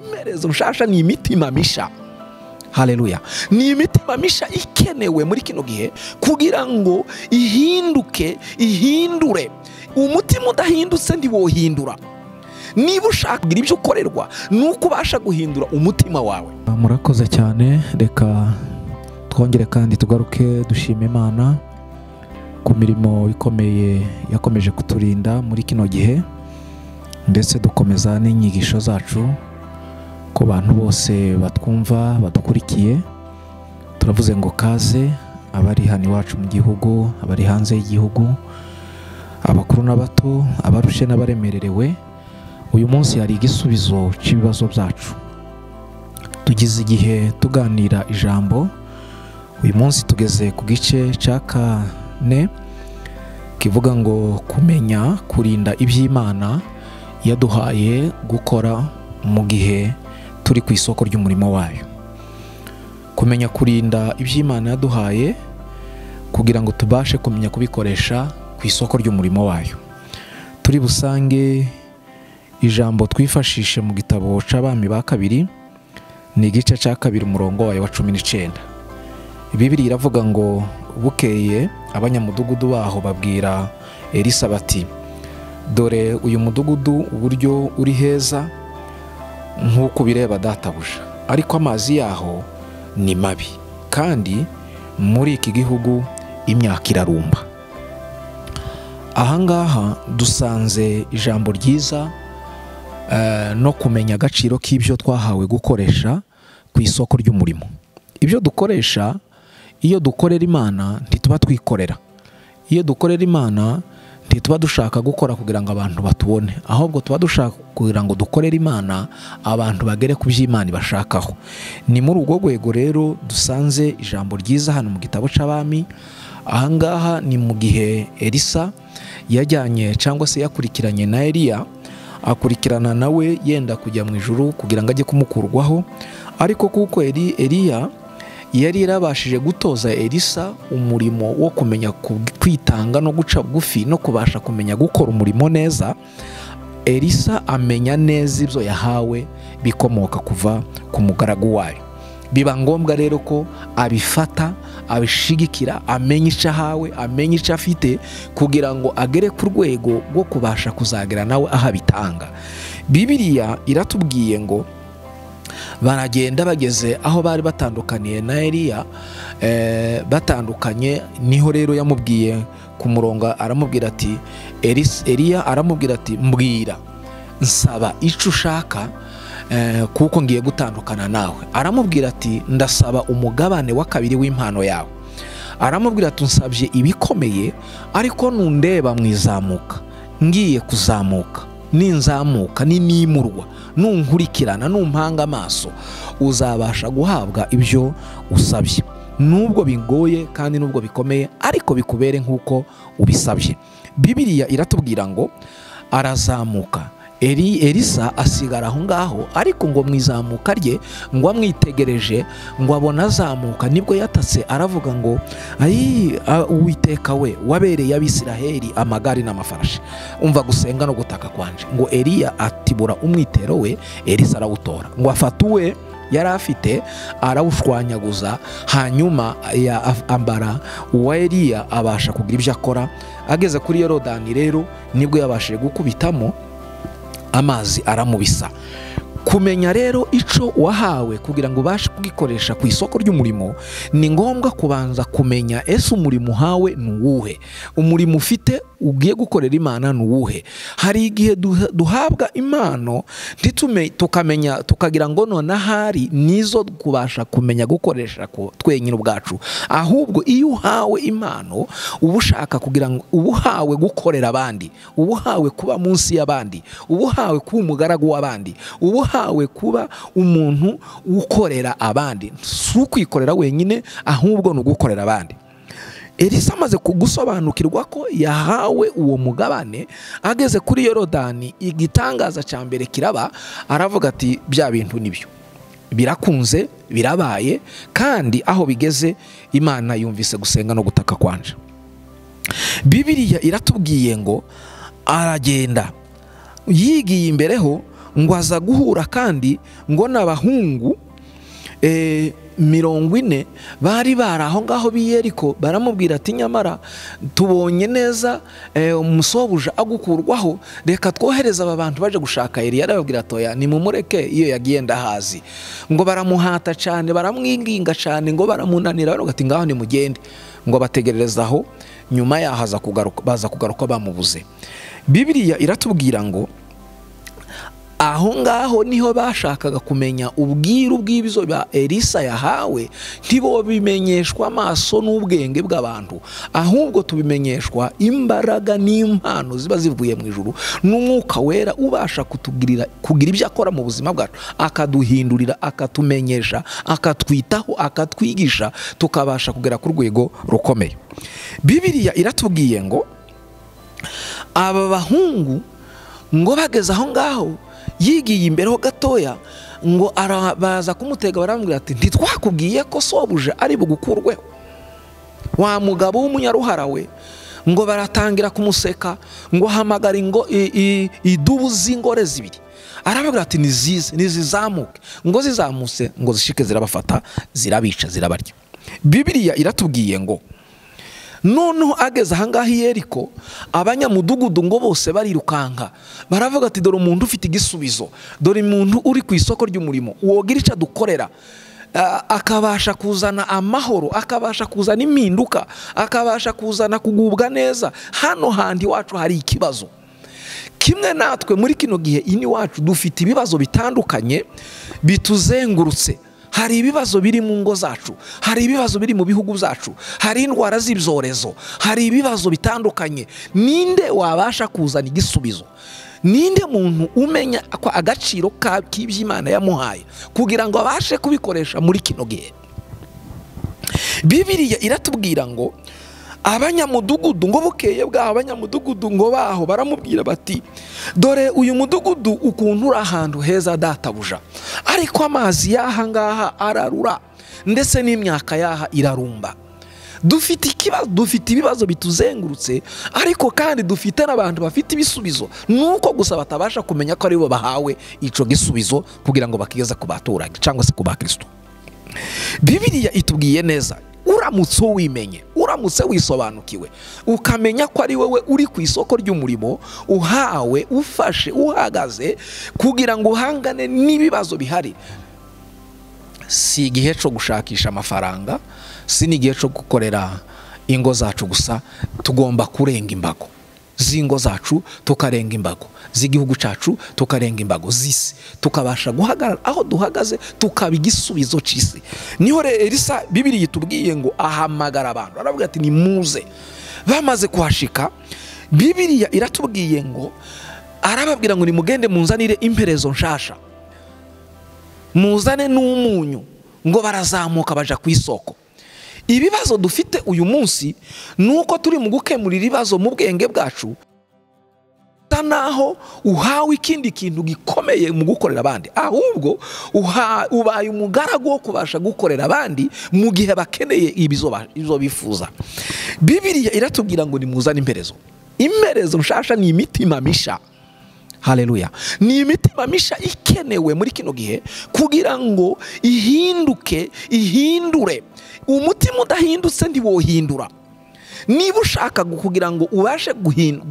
umuherezo mushasha ni imitima misha. Haleluya. Ni imitima misha ikenewe muri kino gihe kugira ngo ihindure. Umutima udahindutse ntiwahindura. Niba ushaka kugira ibyo ukorerwa nuko ubasha guhindura umutima wawe. Murakoze cyane, reka twongere kandi tugaruke dushima Imana ku mirimo ikomeye yakomeje kuturinda muri kino gihe, ndetse dukomeza n'inyigisho zacu ku bantu bose batwumva badukurikiye. Turavuze ngo kaze abari hano iwacu mu gihugu, abari hanze y'igihugu, abakuru n'abato, abarushe n'abaremererewe. Uyu munsi hari igisubizo cy'ibibazo byacu. Tugize igihe tuganira ijambo. Uyu munsi tugeze ku gice cya 4 kivuga ngo kumenya kurinda iby'Imana yaduhaye gukora mu gihe turi ku isoko ry'umurimo wayo. Kumenya kurinda iby'Imana yaduhaye kugira ngo tubashe kumenya kubikoresha ku isoko ry'umurimo wayo. Turi busange ijambo twifashishe mu gitabo c'Abami ba kabiri, ni igice cya 2 umurongo wayo wa 19. Bibiliya iravuga ngo bukeye abanyamudugudu baho babwira Elisa bati, dore uyu mudugudu uburyo uri heza nk'uko bireba databuja, ariko amazi yaho ni mabi, kandi muri iki gihugu imyaka irarumba. Ahangaha dusanze ijambo ryiza no kumenya agaciro k'ibyo twahawe gukoresha ku isoko ry'umurimo. Ibyo dukoresha, iyo dukorera Imana ntituba twikorera. Iyo dukorera Imana ntituba dushaka gukora kugira ngo abantu batubone, ahubwo tuba dushaka kugira ngo dukorere Imana abantu bagere ku by'Imana bashakaho. Ni muri urwo rwego rero dusanze ijambo ryiza hano mu gitabo c'Abami. Ahangaha ni mu gihe Elisa yajyanye cyangwa se yakurikiranye na Eliya, akurikirana nawe yenda kujya mu ijuru kugira ngo ajye kumukurwaho. Ariko kuko Eliya yari yarabashije gutoza Elisa umurimo wo kumenya kwitanga no guca bugufi no kubasha kumenya gukora umurimo neza, Elisa amenya neza ibyo yahawe bikomoka kuva ku mugaragu wayo. Biba ngombwa rero ko abifata, abishigikira, amenya icyo ahawe, amenya icyo afite kugira ngo agere ku rwego rwo kubasha kuzagera nawe aho abitanga. Bibiliya iratubwiye ngo baragenda bageze aho bari batandukaniye na Eliya, batandukanye. Niho rero yamubwiye ku murongo, aramubwira ati, Eliya aramubwira ati, mbwira, nsaba icyo ushaka kuko ngiye gutandukana nawe. Aramubwira ati, ndasaba umugabane wa 2 w'impano yawe. Aramubwira ati, nsabye ibikomeye, ariko nundeba mwizamuka, ngiye kuzamuka, ninzamuka nimurwa, nunkurikirana, numpanga amaso, uzabasha guhabwa ibyo usabye, nubwo bigoye kandi nubwo bikomeye, ariko bikubere nk'uko ubisabye. Bibiliya iratubwira ngo arazamuka. Elisa asigara aho ngaho, ariko ngo mwizamuka rye ngo amwitegereje ngo abona azamuka, nibwo yatatse aravuga ngo, ayi Uwiteka we wabereye Abisiraheli amagare n'amafarashi, umva gusenga no gutaka kwanje. Ngo Eliya atibura umwitero we, Elisa arawutora, ngo afata uwe yari afite arawushwanyaguza, hanyuma ambara uwa Eliya abasha kugira ibyo akora. Ageze kuri Yorodani rero nibwo yabashije gukubitamo, amazi aramubisa. Kumenya rero ico wahawe kugira ngo ubashe kugikoresha ku isoko ry'umurimo, ni ngombwa kubanza kumenya ese umurimo uhawe nuwuhe, umurimo ufite ugiye gukorera Imana nuwuhe. Hari igihe duhabwa impano tukamenya tukagira ngo none ahari nizo kubasha kumenya gukoresha ko twenyine ubwacu, ahubwo iyo uhawe impano uba ushaka kugira ngo ubuhawe gukorera abandi, ubuhawe kuba munsi y'abandi, ubuhawe kuba umugaragu w'abandi, ubuhawe kuba umuntu ukorera abandi, si ukwikorera wenyine ahubwo ni ugukorera abandi. Elisa amaze kugusobanukirwa ko yahawe uwo mugabane, ageze kuri Yorodani, igitangaza cya mbere kiraba, aravuga ati bya bintu nibyo birakunze, birabaye, kandi aho bigeze Imana yumvise gusenga no gutaka kwanje. Bibiliya iratubwiye ngo aragenda yigiye imbereho ngo aza guhura kandi ngo n'abahungu 40 bari aho ngaho b'Iyeriko, baramubwira ati nyamara tubonye neza umusobuja agukurwaho, reka twohereza aba bantu baje gushaka Eliya. Arababwira atoya nimumureke, iyo yagiye ndahazi. Ngo baramuhata cyane, baramwinginga cyane, ngo baramunanira, baravuga ati ngaho nimugende. Ngo bategerereza aho, nyuma yahaza kugaruka, baza kugaruka bamubuze. Bibiliya iratubwira ngo aho ngaho niho bashakaga kumenya ubwiru bw'ibizo bya Elisa yahawe, ntibo bimenyeshwa amaso n'ubwenge bw'abantu, ahubwo tubimenyeshwa imbaraga n'impano ziba zivuye mu ijuru n'umwuka wera ubasha kugira ibyo akora mu buzima bwacu, akaduhindurira, akatumenyesha, akatwitaho, akatwigisha, tukabasha kugera ku rwego rukomeye. Bibiliya iratubwiye ngo aba bahungu ngo bageze aho ngaho, yigiye imbere ho gatoya, ngo arabaza kumutega, baramubwira ati ntitwakubwiye ko sobuja ari bugukurweho, wa mugabo w'umunyaruhara we. Ngo baratangira kumuseka, ngo hamagara ngo idubu z'ingore zibiri. Arababwira ati nizizamuke. Ngo zizamutse, ngo zishike zirabafata, zirabica, zirabarya. Bibiliya iratubwiye ngo noneho ageze ahangaha Iyeriko, abanyamudugudu ngo bose barirukanka, baravuga ati dore umuntu ufite igisubizo, dore umuntu uri ku isoko ry'umurimo, wogira icyo adukorera, akabasha kuzana amahoro, akabasha kuzana impinduka, akabasha kuzana kugubwa neza. Hano handi wacu hari ikibazo kimwe, natwe muri kino gihe ini wacu dufite ibibazo bitandukanye bituzengurutse. Hari ibibazo biri mu ngo zacu, hari ibibazo biri mu bihugu byacu, hari indwara z'ibyorezo, hari ibibazo bitandukanye. Ninde wabasha kuzana igisubizo? Ninde muntu umenya ko agaciro k'iby'Imana yamuhaye kugira ngo abashe kubikoresha muri kino gihe? Bibiliya iratubwira ngo abanyamudugudu ngo bukeye bwaho, abanyamudugudu ngo baho baramubwira bati dore uyu mudugudu ukuntu uri ahantu heza databuja, ariko amazi y'aha ngaha ararura, ndetse n'imyaka y'aha irarumba. Dufite ibibazo bituzengurutse, ariko kandi dufite n'abantu bafite ibisubizo, nuko gusa batabasha kumenya ko aribo bahawe ico gisubizo kugira ngo bakigeze ku baturage cyangwa se ku bakristo. Bibiliya itubwiye neza, uramutse wimenye, uramutse wisobanukiwe, ukamenya ko ari wowe uri ku isoko ry'umurimo, uhawe, ufashe, uhagaze kugira ngo uhangane n'ibibazo bihari. Si igihe cyo gushakisha amafaranga, si n'igihe cyo gukorera ingo zacu gusa. Tugomba kurenga imbago z'ingo zacu, tukarenga imbago z'igihugu cyacu, tukarenga imbago z'isi, tukabasha guhagarara aho duhagaze, tukaba igisubizo cy'isi. Niho Elisa Bibiliya itubwiye ngo ahamagara abantu, aravuga ati nimuze. Bamaze kuhashika, Bibiliya iratubwiye ngo arababwira ngo nimugende munzanire imperezo nshasha, muzane n'umunyu. Ngo barazamuka baja ku isoko. Ibibazo dufite uyu munsi nuko turi mu gukemurira ibibazo mu bwenge bwacu, naho uhawe ikindi kintu gikomeye mu gukorera abandi, ahubwo ubaye umugaragu wo kubasha gukorera abandi mu gihe bakeneye ibizo bifuza. Bibiliya iratubwira ngo nimuzane imperezo. Imperezo nshasha ni imitima misha. Haleluya. Ni imitima misha ikenewe muri kino gihe kugira ngo ihindure. Umutima udahindutse ntiwahindura. Niba ushaka kugira ngo ubashe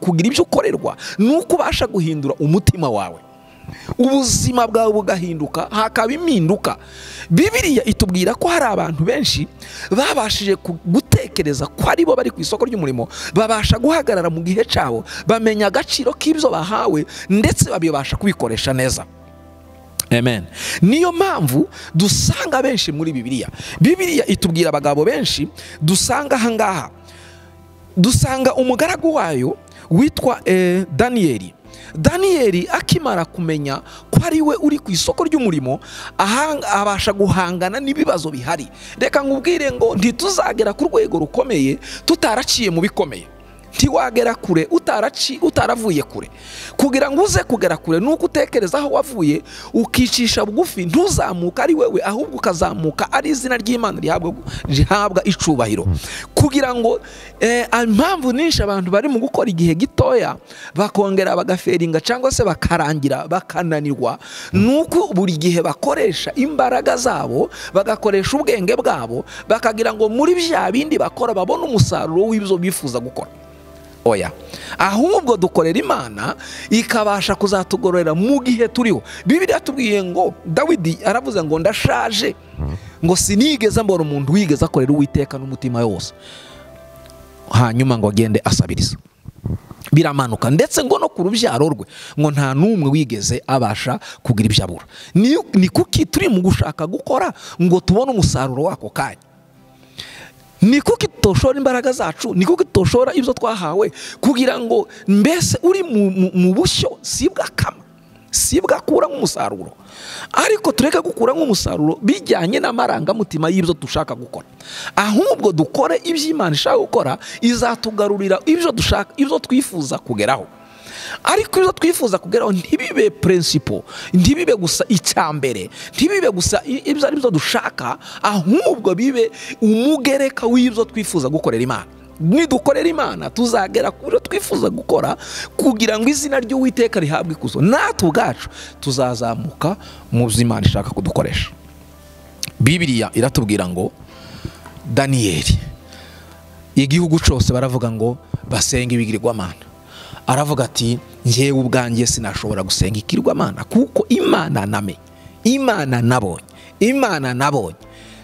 kugira ibyo ukorerwa, nuko ubasha guhindura umutima wawe, ubuzima bwawe bugahinduka, hakaba impinduka. Bibiliya itubwira ko hari abantu benshi babashije gutekereza ko ari bo bari ku isoko ry'umurimo, babasha guhagarara mu gihe cyabo, bamenya agaciro k'ibyo bahawe, ndetse babasha kubikoresha neza. Amen. Niyo mpamvu dusanga benshi muri Bibiliya. Bibiliya itubwira abagabo benshi dusanga ahangaha. Dusanga umugaragu wayo witwa Daniyeli. Daniyeli akimara kumenya ko ari we uri ku isoko ry'umurimo, abasha guhangana n'ibibazo bihari. Reka nkubwire ngo ntituzagera ku rwego rukomeye tutaraciye mu bikomeye. ntiwagera kure utaravuye kure. Kugira ngo uze kugera kure nuko utekereza aho wavuye ukicisha bugufi, ntuzamuka ari wewe ahubwo ukazamuka ari izina ry'Imana rihabwa icubahiro. Kugira ngo impamvu nyinshi abantu bari mu gukora igihe gitoya bakongera bagaferinga cyangwa se bakarangira bakananirwa, nuko buri gihe bakoresha imbaraga zabo, bagakoresha ubwenge bwabo, bakagira ngo muri bya bindi bakora babone umusaruro w'ibyo bifuza gukora. Oya, ahubwo dukorera Imana ikabasha kuzatugororera mu gihe turiho. Bibiliya tubwiye ngo Dawidi aravuze ngo ndashaje, ngo sinigeze mbona umuntu wigeze akorera Uwiteka n'umutima wose, hanyuma ngo agende asabiriza. Biramanuka ndetse ngo no ku rubyaro rwe ngo nta n'umwe wigeze abasha kugira ibyo abura. Ni kuki turi mu gushaka gukora ngo tubone umusaruro wako kanya? Ni kuki tutoshora imbaraga zacu? Ni kuki tutoshora ibyo twahawe kugira ngo mbese uri mu bushyo sibwakama, sibwakura nk'umusaruro, ariko tureke gukura nk'umusaruro bijyanye n'amarangamutima y'ibyo dushaka gukora, ahubwo dukore ibyo Imana ishaka gukora, izatugarurira ibyo dushaka, ibyo twifuza kugeraho. Ariko ibyo twifuza kugeraho ntibibe principle, ntibibe gusa icyambere, ntibibe gusa ibyo ari byo dushaka, ahubwo bibe umugereka w'ibyo twifuza gukorera Imana. Nidukorera Imana tuzagera ku byo twifuza gukora, kugira ngo izina ry'Uwiteka rihabwe ikuzo, natwe ubwacu tuzazamuka mu byo Imana ishaka kudukoresha. Bibiliya iratubwira ngo Daniyeli, igihugu cyose baravuga ngo basenga ibigirwamana. Aravuga ati njyewe ubwanjye sinashobora gusenga ikigirwamana, kuko Imana namenye, Imana nabonye, Imana nabonye,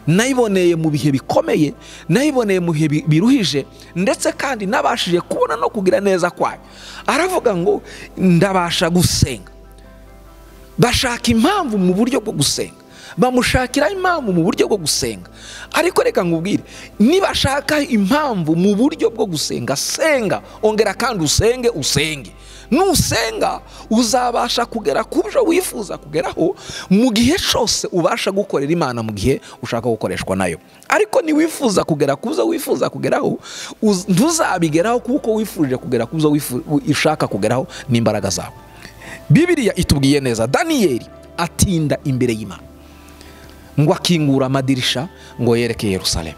nayiboneye mu bihe bikomeye, nayiboneye mu bihe biruhije, ndetse kandi nabashije kubona no kugira neza kwayo. Aravuga ngo ndabasha gusenga. Bashaka impamvu mu buryo bwo gusenga, bamushakira impamvu mu buryo bwo gusenga. Ariko reka nkubwire, nibashaka impamvu mu buryo bwo gusenga, senga, ongera kandi usenge. Nusenga uzabasha kugera ku byo wifuza kugeraho mu gihe cyose ubasha gukorera Imana, mu gihe ushaka gukoreshwa nayo. Ariko ni wifuza kugera ku byo wifuza kugeraho, ntuzabigeraho kuko wifurije kugera ku byo ushaka kugeraho n'imbaraga zawe. Bibiliya itubwiye neza, Daniyeli atinda imbere y'Imana, ngo akingura amadirisha ngo yereke Yerusalemu,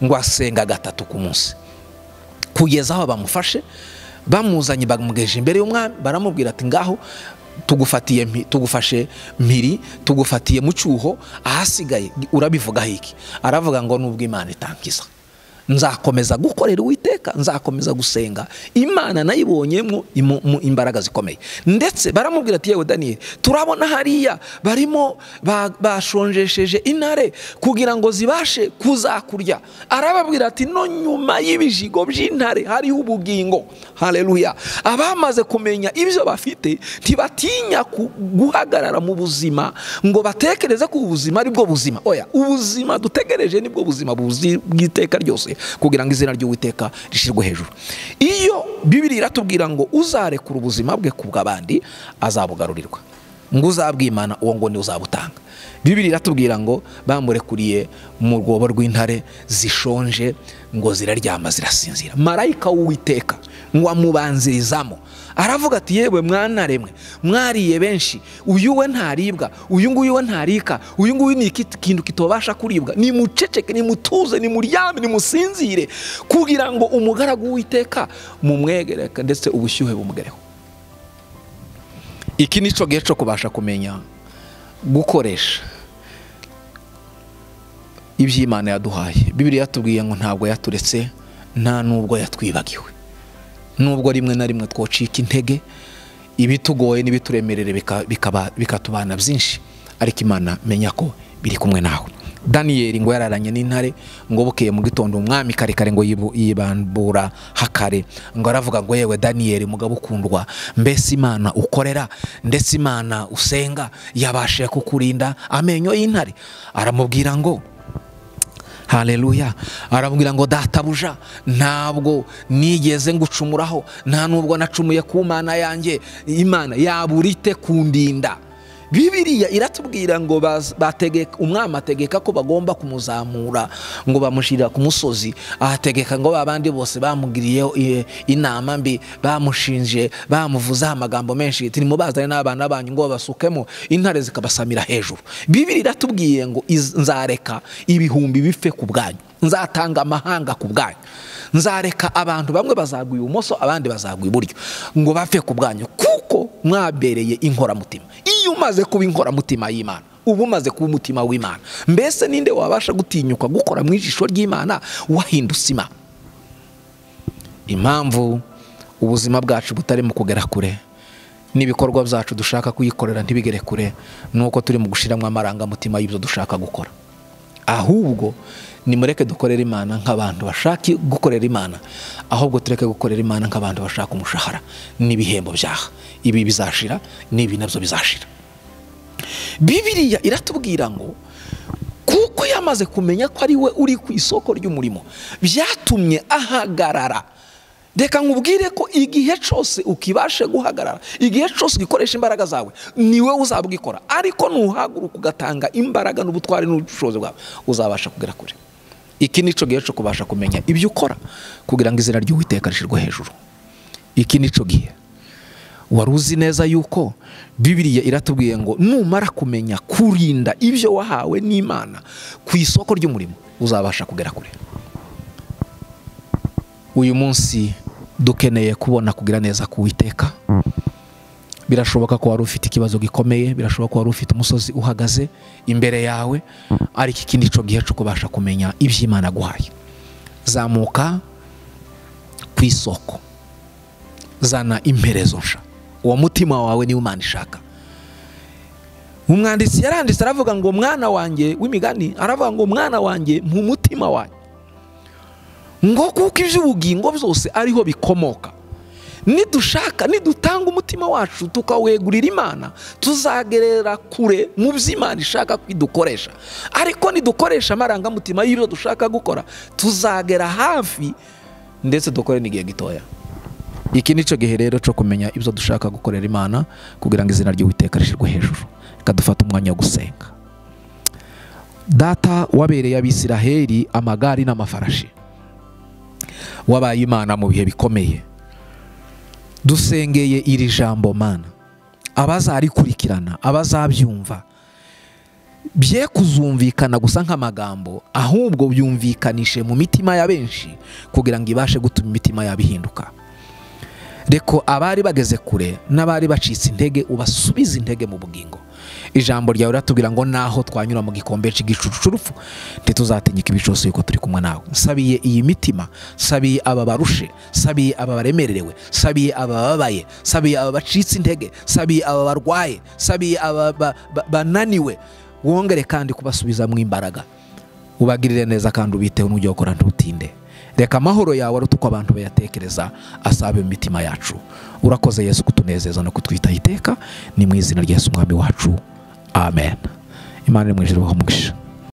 ngo asenga 3 ku munsi, kugeza aho bamufashe, bamuzanye bamugeje imbere y'umwami, baramubwira ati ngaho tugufashe mpiri, tugufatiye mu cyuho, ahasigaye urabivuga hiki. Aravuga ngo nubwo Imana itankiza, nzakomeza gukorera Uwiteka, nzakomeza gusenga. Imana nayibonyemo imbaraga zikomeye. Ndetse baramubwira ati yewe Daniyeli, turabona hariya barimo bashonjesheje intare kugira ngo zibashe kuzakurya. Arababwira ati no nyuma y'ibijigo by'intare hariho ubugingo. Haleluya. Abamaze kumenya ibyo bafite ntibatinya guhagarara mu buzima ngo batekereze ko ubuzima ari bwo buzima. Oya, ubuzima dutegereje nibwo buzima bw'iteka ryose, kugira ngo izina ry'Uwiteka rishirwe hejuru. Iyo Bibiliya iratubwira ngo uzarekura ubuzima bwe kubw'abandi azabugarurirwa, ngo uzabwimana uwo ngo ni uzabutanga. Bibiliya iratubwira ngo bamurekuriye mu rwobo rw'intare zishonje, ngo ziraryama zirasinzira. Marayika w'Uwiteka ngo amubanzirizamo, aravuga ati yewe mwanaremwe, mwariye benshi, uyu we ntaribwa, uyu nguyu we ntarika, uyu nguyu ni ikintu kitobasha kuribwa. Nimuceceke, nimutuze, nimuryame, nimusinzire, kugira ngo umugaragu w'Uwiteka mumwegereke ndetse ubushyuhe bumugereho. Iki nico gihe cyo kubasha kumenya gukoresha iby'Imana yaduhaye. Bibiliya yatubwiye ngo ntabwo yaturetse, nta nubwo yatwibagiwe. Nubwo rimwe na rimwe twocika intege, ibitugoye n'ibituremerere bikatubana byinshi, ariko Imana menya ko biri kumwe nawe. Daniyeli ngo yararanye n'intare, ngo bukeye mu gitondo umwami karekare ngo yibambura hakare, ngo aravuga ngo yewe Daniyeli mugabo ukundwa, mbese Imana ukorera ndetse Imana usenga yabashe kukurinda amenyo y'intare? Aramubwira ngo haleluya. Arabwira ngo databuja, ntabwo nigeze ngucumuraho, nta nubwo nacumuye ku Mana yanjye. Imana yaburite kundinda, Bibiliya iratubwira ngo umwami ategeka ko bagomba kumuzamura ngo bamushyira ku musozi, ahategeka ngo babandi bose bamugiriyeho inama mbi, bamushinje, bamuvuzaho amagambo menshi, ati nimubazane n'abana banyu ngo babasukemo intare zikabasamira hejuru. Bibiliya iratubwiye ngo nzareka ibihumbi bife ku bwanyu, nzatanga amahanga ku bwanyu, nzareka abantu bamwe bazagwa ibumoso abandi bazagwa iburyo ngo bapfe ku bwanyu, kuko mwabereye inkoramutima. Iyo umaze kuba inkoramutima y'Imana, uba umaze kuba umutima w'Imana. Mbese ninde wabasha gutinyuka gukora mu ijisho ry'Imana wahindutse Imana? Impamvu ubuzima bwacu butari mu kugera kure n'ibikorwa byacu dushaka kuyikorera ntibigere kure, nuko turi mu gushiramo amarangamutima y'ibyo dushaka gukora. Ahubwo nimureke dukorera Imana nk'abantu bashaka gukorera Imana, ahubwo tureke gukorera Imana nk'abantu bashaka umushahara n'ibihembo byaha. Ibi bizashira, n'ibi nabyo bizashira. Bibiliya iratubwira ngo kuko yamaze kumenya ko ari we uri ku isoko ry'umurimo, byatumye ahagarara. Reka nkubwire ko igihe cyose ukibashe guhagarara, igihe cyose gikoresha imbaraga zawe, niwe uzabwikora. Ariko nuhaguruka ugatanga imbaraga n'ubutwari n'ubushobozi bwawe, uzabasha kugera kure. Iki nico gihe cyo kubasha kumenya ibyo ukora kugira ngo izina ry'Uwiteka rishirwe hejuru. Iki nico gihe wari uzi neza yuko Bibiliya iratubwiye ngo numara kumenya kurinda ibyo wahawe n'Imana ku isoko ry'umurimo, uzabasha kugera kure. Uyu munsi dukeneye kubona kugira neza k'Uwiteka. Birashoboka ko wari ufite ikibazo gikomeye, birashoboka ko wari ufite umusozi uhagaze imbere yawe, ariko iki nico gihe cyo kubasha kumenya ibyo Imana yaguhaye. Zamuka ku isoko, zana imperezo nsha. Uwo mutima wawe ni Imana ishaka. Umwanditsi yaranditse aravuga ngo mwana wanjye w'imigani, aravuga ngo mwana wanjye mu mutima wanjye, ngo kuko iby'ubugingo byose ariho bikomoka. Nidushaka, nidutanga umutima wacu tukawegurira Imana, tuzagerera kure mu byo Imana ishaka kwidukoresha. Ariko nidukoresha amarangamutima y'ibyo dushaka gukora, tuzagera hafi ndetse dukore n'igihe gitoya. Iki nico gihe rero cyo kumenya ibyo dushaka gukorera Imana kugira ngo izina ry'Uwiteka rishirwe hejuru. Kadufata umwanya wo gusenga. Data wabereye Abisiraheli amagari n'amafarashi, wabaye Imana mu bihe bikomeye. Dusengeye iri jambo Mana, abazarikurikirana, abazabyumva, bye kuzumvikana gusa nk'amagambo, ahubwo byumvikanishe mu mitima ya benshi kugira ngo ibashe gutuma imitima yabihinduka. Reko abari bageze kure n'abari bacitse intege ubasubiza intege mu bugingo. Ijambo ryawe ratubwira ngo naho twanyura mu gikombe cy'igicucurufu ntituzatinyika ibicose yuko turi kumwe nawe. Sabiye iyi mitima, sabiye aba barushe, sabiye aba baremererewe, sabiye aba babaye, sabiye aba bacitse intege, sabiye aba barwaye, sabiye aba bananiwe, wongere kandi kubasubiza mu imbaraga. Ubagirire neza kandi ubiteho n'ujye ukora ntutinde. Reka amahoro yawe arutuko abantu bayatekereza asabe mu mitima yacu. Urakoze Yesu kutunezeza no kutwitaho iteka, ni mu izina rya Yesu umwami wacu. Amen. Imana imwijire umugisha.